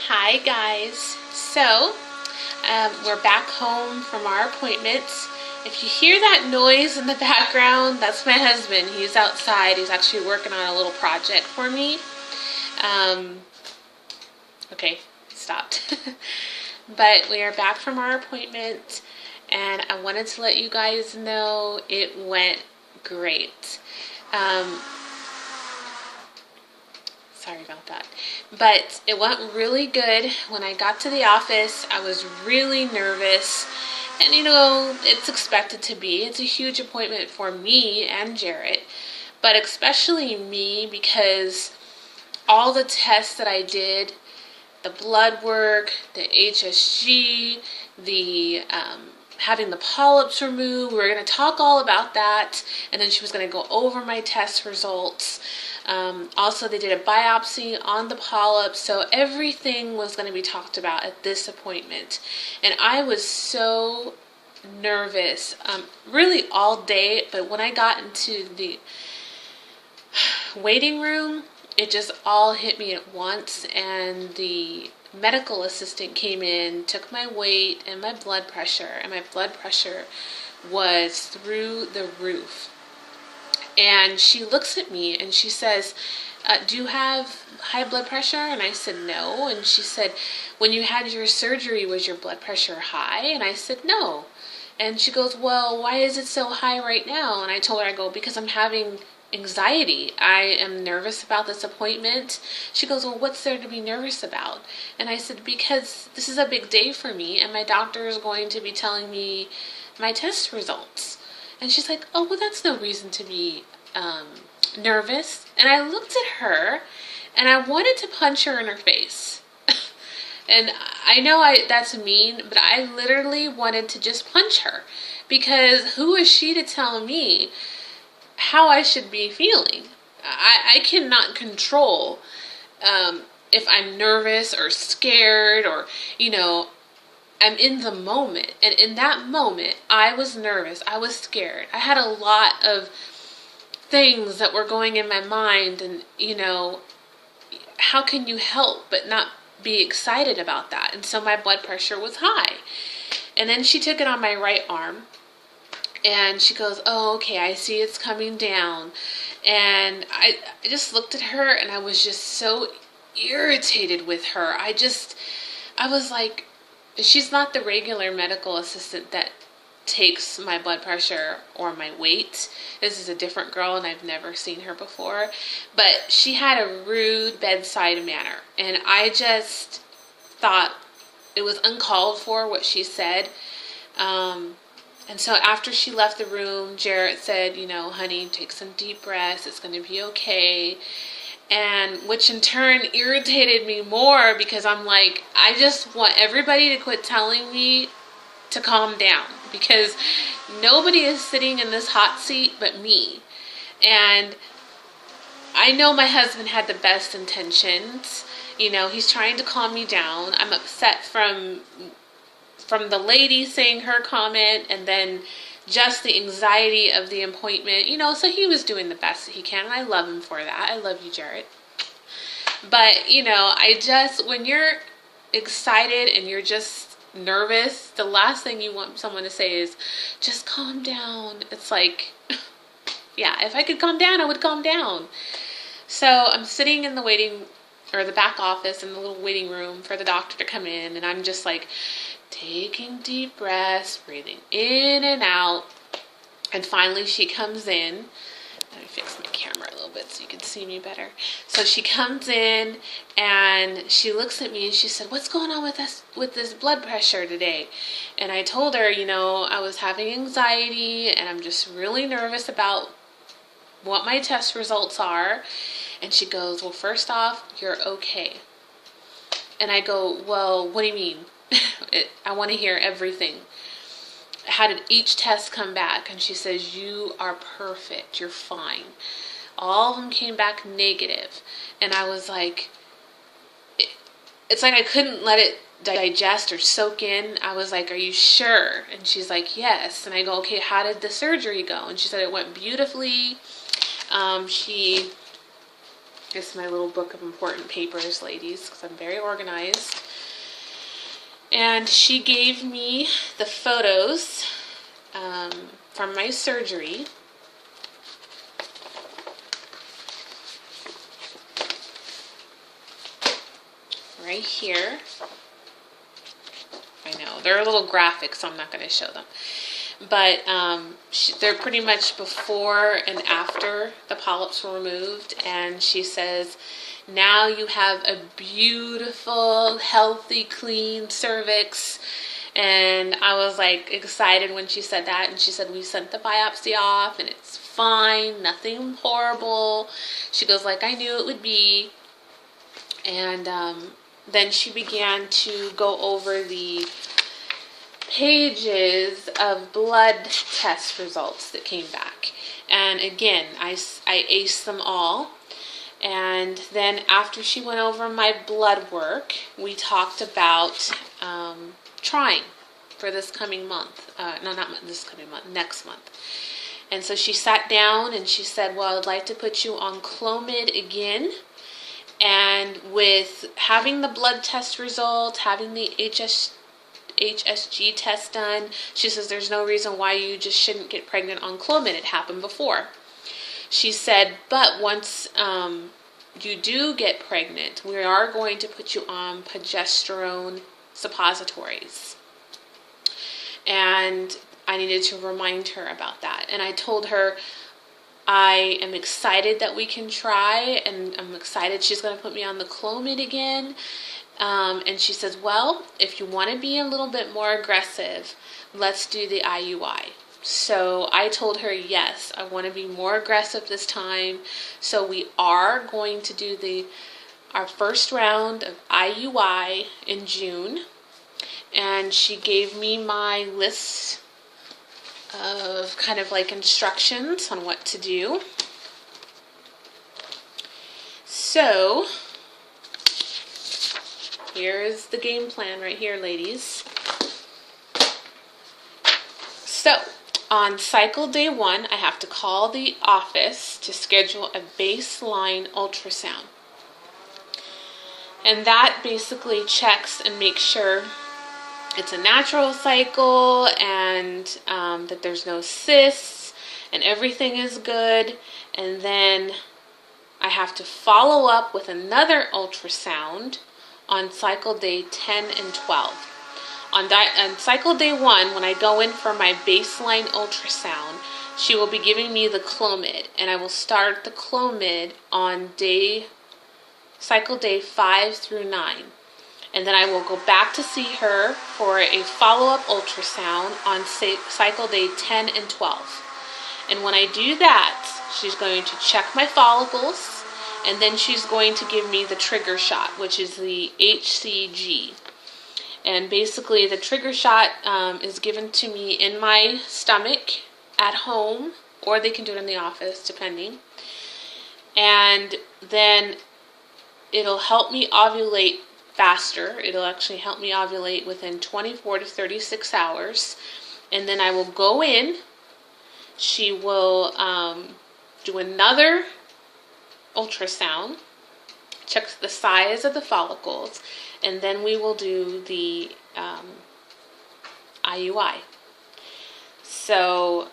Hi guys. So, we're back home from our appointments. If you hear that noise in the background, that's my husband. He's outside. He's actually working on a little project for me. Um, okay, stopped. But we are back from our appointment, and I wanted to let you guys know it went great. Sorry about that. But it went really good. When I got to the office, I was really nervous. And it's expected to be. It's a huge appointment for me and Jarrett. But especially me because all the tests that I did, the blood work, the HSG, the having the polyps removed. We were going to talk all about that, and then she was going to go over my test results. Also, they did a biopsy on the polyps, so everything was going to be talked about at this appointment. And I was so nervous, really all day, but when I got into the waiting room, it just all hit me at once, and the medical assistant came in, took my weight and my blood pressure, and my blood pressure was through the roof. And she looks at me and she says, do you have high blood pressure? And I said, no. And she said, when you had your surgery, was your blood pressure high? And I said, no. And she goes, well, why is it so high right now? And I told her, I go, because I'm having anxiety. I am nervous about this appointment. She goes, well, what's there to be nervous about? And I said, because this is a big day for me, and my doctor is going to be telling me my test results. And she's like, oh, well, that's no reason to be nervous. And I looked at her, and I wanted to punch her in her face. And I know that's mean, but I literally wanted to just punch her, because who is she to tell me how I should be feeling? I cannot control if I'm nervous or scared or, I'm in the moment. And in that moment, I was nervous. I was scared. I had a lot of things that were going in my mind. And, how can you help but not be excited about that? And so my blood pressure was high. And then she took it on my right arm. And she goes, oh, okay, I see it's coming down. And I just looked at her, and I was just so irritated with her. I was like, she's not the regular medical assistant that takes my blood pressure or my weight. This is a different girl, and I've never seen her before. But she had a rude bedside manner, and I just thought it was uncalled for what she said. And so after she left the room, Jarrett said, honey, take some deep breaths. It's going to be okay. And which in turn irritated me more, because I'm like, I just want everybody to quit telling me to calm down, because nobody is sitting in this hot seat but me. And I know my husband had the best intentions. He's trying to calm me down. I'm upset from the lady saying her comment, and then just the anxiety of the appointment, so he was doing the best that he can, and I love him for that. I love you, Jarrett. But, when you're excited and you're just nervous, the last thing you want someone to say is, just calm down. It's like, yeah, if I could calm down, I would calm down. So I'm sitting in the back office in the little waiting room for the doctor to come in, and I'm just like, taking deep breaths, breathing in and out. And finally she comes in. Let me fix my camera a little bit so you can see me better. So she comes in and she looks at me and she said, what's going on with this blood pressure today? And I told her, I was having anxiety and I'm just really nervous about what my test results are. And she goes, well, first off, you're okay. And I go, well, what do you mean? I want to hear everything. How did each test come back? And she says, you are perfect. You're fine. All of them came back negative. And I was like, it's like I couldn't let it digest or soak in. I was like, are you sure? And she's like, yes. And I go, okay, how did the surgery go? And she said it went beautifully. She This is my little book of important papers, ladies, because I'm very organized. And she gave me the photos from my surgery. Right here. I know, they're a little graphic, so I'm not going to show them. But they're pretty much before and after the polyps were removed. And she says, now you have a beautiful, healthy, clean cervix. And I was like excited when she said that. And she said, we sent the biopsy off and it's fine, nothing horrible. She goes, like I knew it would be. And then she began to go over the pages of blood test results that came back. And again, I aced them all. And then after she went over my blood work, we talked about trying for this coming month. No, not this coming month, next month. And so she sat down and she said, well, I'd like to put you on Clomid again. And with having the blood test results, having the HSG test done, she says there's no reason why you just shouldn't get pregnant on Clomid. It happened before. She said, but once you do get pregnant, we are going to put you on progesterone suppositories. And I needed to remind her about that. And I told her, I am excited that we can try, and I'm excited she's going to put me on the Clomid again. And she says, well, if you want to be a little bit more aggressive, let's do the IUI. So I told her, yes, I want to be more aggressive this time. So we are going to do our first round of IUI in June. And she gave me my list of kind of like instructions on what to do. So here's the game plan right here, ladies. So on cycle day 1, I have to call the office to schedule a baseline ultrasound. And that basically checks and makes sure it's a natural cycle and that there's no cysts and everything is good. And then I have to follow up with another ultrasound on cycle day 10 and 12. On cycle day 1, when I go in for my baseline ultrasound, she will be giving me the Clomid, and I will start the Clomid on cycle day 5 through 9. And then I will go back to see her for a follow-up ultrasound on cycle day 10 and 12. And when I do that, she's going to check my follicles, and then she's going to give me the trigger shot, which is the HCG. And basically the trigger shot is given to me in my stomach at home, or they can do it in the office, depending. And then it'll help me ovulate faster. It'll actually help me ovulate within 24 to 36 hours. And then I will go in. She will do another ultrasound, check the size of the follicles, and then we will do the IUI. So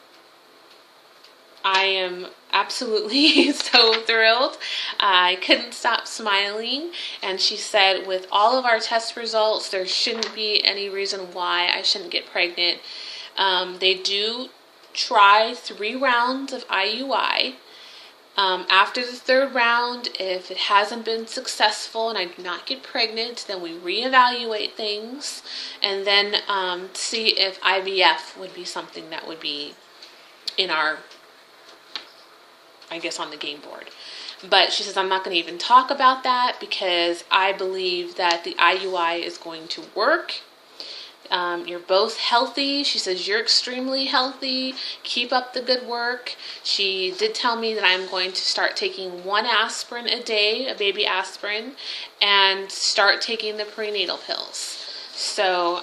I am absolutely so thrilled. I couldn't stop smiling. And she said, with all of our test results, there shouldn't be any reason why I shouldn't get pregnant. They do try 3 rounds of IUI. After the 3rd round, if it hasn't been successful and I do not get pregnant, then we reevaluate things and then see if IVF would be something that would be in our, I guess, on the game board. But she says, I'm not going to even talk about that because I believe that the IUI is going to work. You're both healthy. She says, you're extremely healthy. Keep up the good work. She did tell me that I'm going to start taking 1 aspirin a day, a baby aspirin, and start taking the prenatal pills. So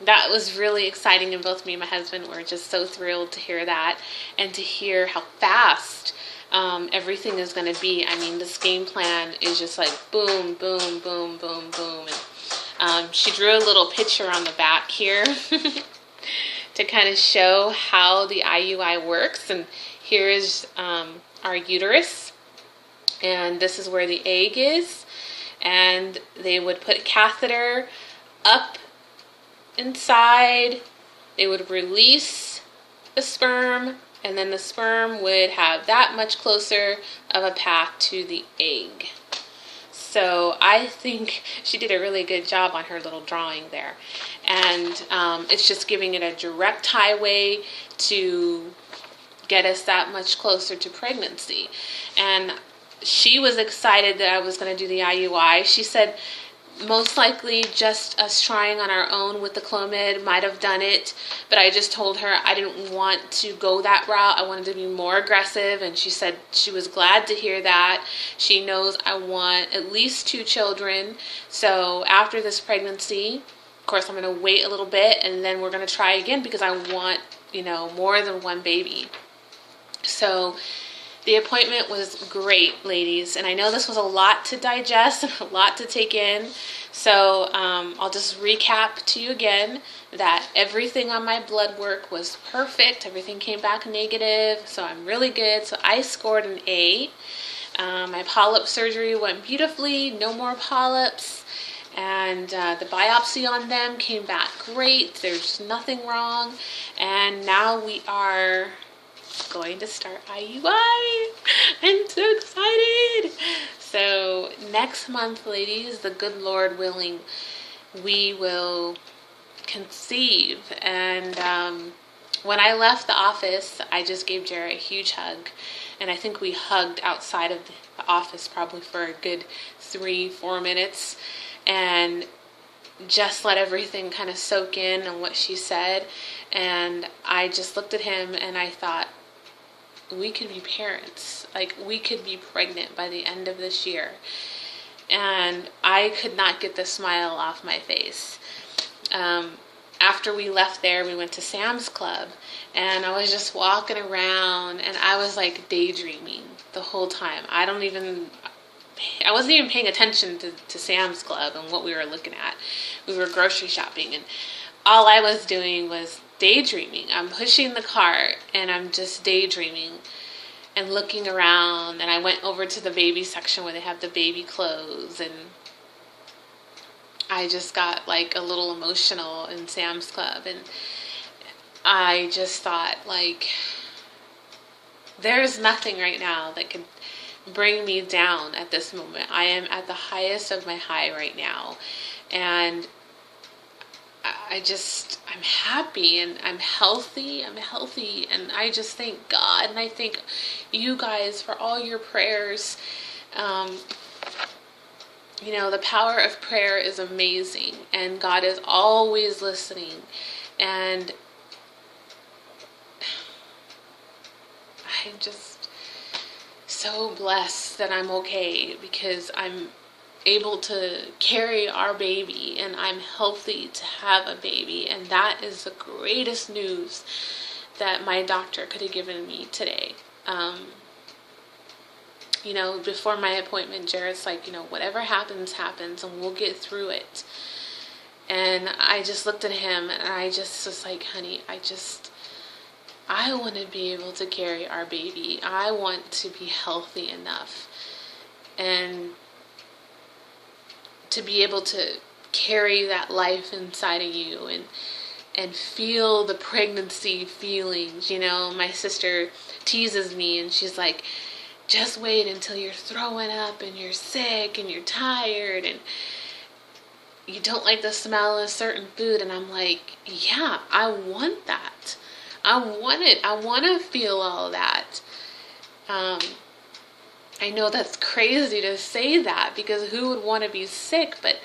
that was really exciting, and both me and my husband were just so thrilled to hear that and to hear how fast everything is going to be. I mean, this game plan is just like boom, boom, boom, boom, boom. And she drew a little picture on the back here to kind of show how the IUI works. And here is our uterus, and this is where the egg is. And they would put a catheter up inside. They would release the sperm, and then the sperm would have that much closer of a path to the egg. So I think she did a really good job on her little drawing there. And it's just giving it a direct highway to get us that much closer to pregnancy. And she was excited that I was going to do the IUI. She said most likely just us trying on our own with the Clomid might have done it, but I just told her I didn't want to go that route. I wanted to be more aggressive, and she said she was glad to hear that. She knows I want at least 2 children. So after this pregnancy, of course, I'm going to wait a little bit, and then we're going to try again because I want, more than 1 baby. So the appointment was great, ladies, and I know this was a lot to digest and a lot to take in, so I'll just recap to you again that everything on my blood work was perfect. Everything came back negative, so I'm really good. So I scored an A. My polyp surgery went beautifully, no more polyps, and the biopsy on them came back great. There's nothing wrong, and now we are going to start IUI. I'm so excited. So next month, ladies, the good Lord willing, we will conceive. And when I left the office, I just gave Jerett a huge hug, and I think we hugged outside of the office probably for a good 3-4 minutes, and just let everything kind of soak in and what she said. And I just looked at him and I thought, we could be parents. Like, we could be pregnant by the end of this year. And I could not get the smile off my face. After we left there, we went to Sam's Club, and I was just walking around, and I was like daydreaming the whole time. I wasn't even paying attention to Sam's Club and what we were looking at. We were grocery shopping, and all I was doing was daydreaming. I'm pushing the cart, and I'm just daydreaming and looking around. And I went over to the baby section where they have the baby clothes, and I just got like a little emotional in Sam's Club. And I just thought, like, there's nothing right now that could bring me down at this moment. I am at the highest of my high right now, and I'm happy, and I'm healthy, and I just thank God, and I thank you guys for all your prayers. The power of prayer is amazing, and God is always listening, and I'm just so blessed that I'm okay, because I'm able to carry our baby, and I'm healthy to have a baby, and that is the greatest news that my doctor could have given me today. Before my appointment, Jerett's like, whatever happens, happens, and we'll get through it. And I just looked at him, and I just was like, honey, I want to be able to carry our baby. I want to be healthy enough, and to be able to carry that life inside of you, and feel the pregnancy feelings. My sister teases me, and she's like, just wait until you're throwing up and you're sick and you're tired and you don't like the smell of certain food. And I'm like, yeah, I want that. I want it. I want to feel all that. I know that's crazy to say that, because who would want to be sick? But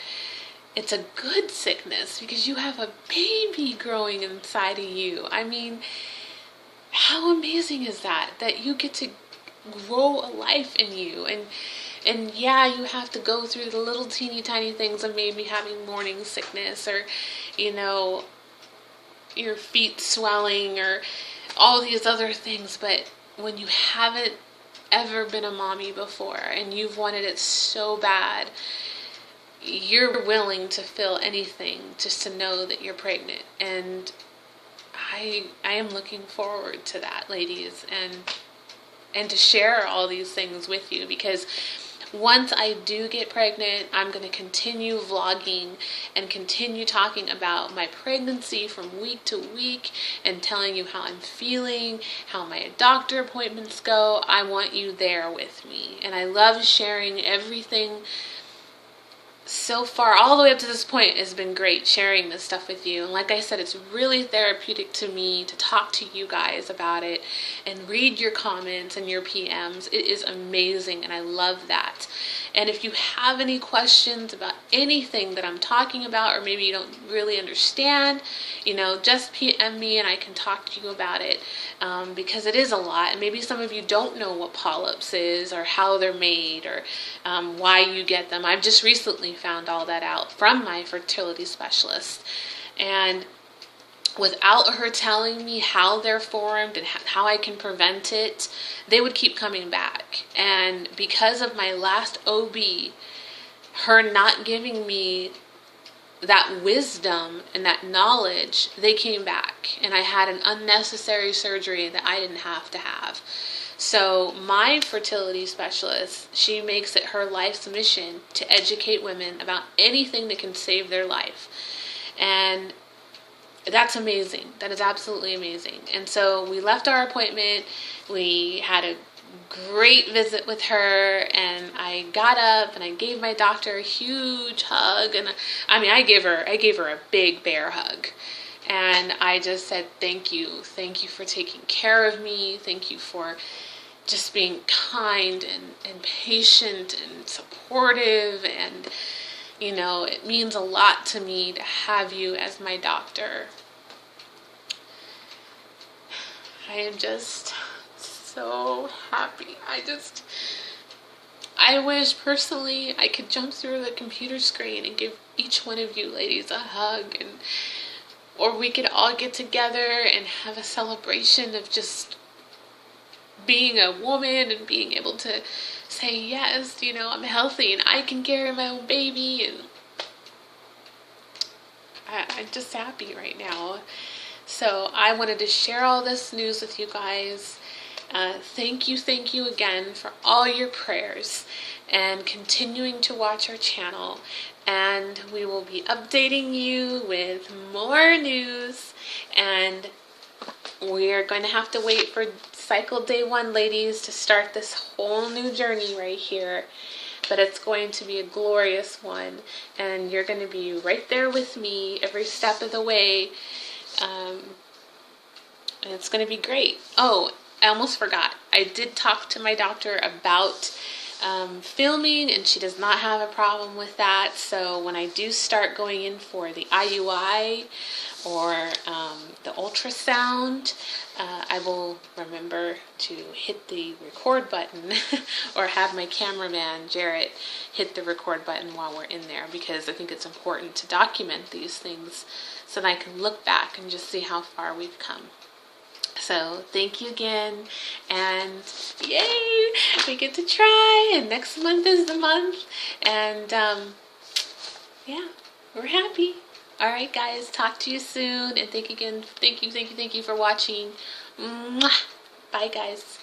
it's a good sickness, because you have a baby growing inside of you. I mean, how amazing is that you get to grow a life in you. And yeah, you have to go through the little teeny tiny things of maybe having morning sickness, or your feet swelling, or all these other things. But when you haven't ever been a mommy before and you've wanted it so bad, you're willing to feel anything just to know that you're pregnant. And I am looking forward to that, ladies, and to share all these things with you, because once I do get pregnant, I'm going to continue vlogging and continue talking about my pregnancy from week to week and telling you how I'm feeling, how my doctor appointments go. I want you there with me. And I love sharing everything. So far, all the way up to this point, has been great sharing this stuff with you. And like I said, it's really therapeutic to me to talk to you guys about it and read your comments and your PMs. It is amazing, and I love that. And if you have any questions about anything that I'm talking about, or maybe you don't really understand, just PM me and I can talk to you about it, because it is a lot. And maybe some of you don't know what polyps is, or how they're made, or why you get them. I've just recently found all that out from my fertility specialist. And without her telling me how they're formed and how I can prevent it, they would keep coming back. And because of my last OB, her not giving me that wisdom and that knowledge, they came back. And I had an unnecessary surgery that I didn't have to have. So my fertility specialist, she makes it her life's mission to educate women about anything that can save their life. And that's amazing. That is absolutely amazing. And so we left our appointment. We had a great visit with her, and I got up and I gave my doctor a huge hug. And I gave her a big bear hug. And I just said, thank you for taking care of me. Thank you for just being kind and patient and supportive. And it means a lot to me to have you as my doctor. I am just so happy. I wish personally I could jump through the computer screen and give each one of you ladies a hug, or we could all get together and have a celebration of just being a woman and being able to say, yes, I'm healthy and I can carry my own baby. And I'm just happy right now. So I wanted to share all this news with you guys. Thank you again for all your prayers and continuing to watch our channel. And we will be updating you with more news. And we're going to have to wait for cycle day 1, ladies, to start this whole new journey right here. But it's going to be a glorious one. And you're going to be right there with me every step of the way. And it's going to be great. Oh, I almost forgot. I did talk to my doctor about filming, and she does not have a problem with that. So when I do start going in for the IUI or the ultrasound, I will remember to hit the record button or have my cameraman, Jerett, hit the record button while we're in there, because I think it's important to document these things so that I can look back and just see how far we've come. So thank you again, and yay, we get to try, and next month is the month, and yeah, we're happy. All right, guys, talk to you soon, and thank you for watching. Mwah. Bye, guys.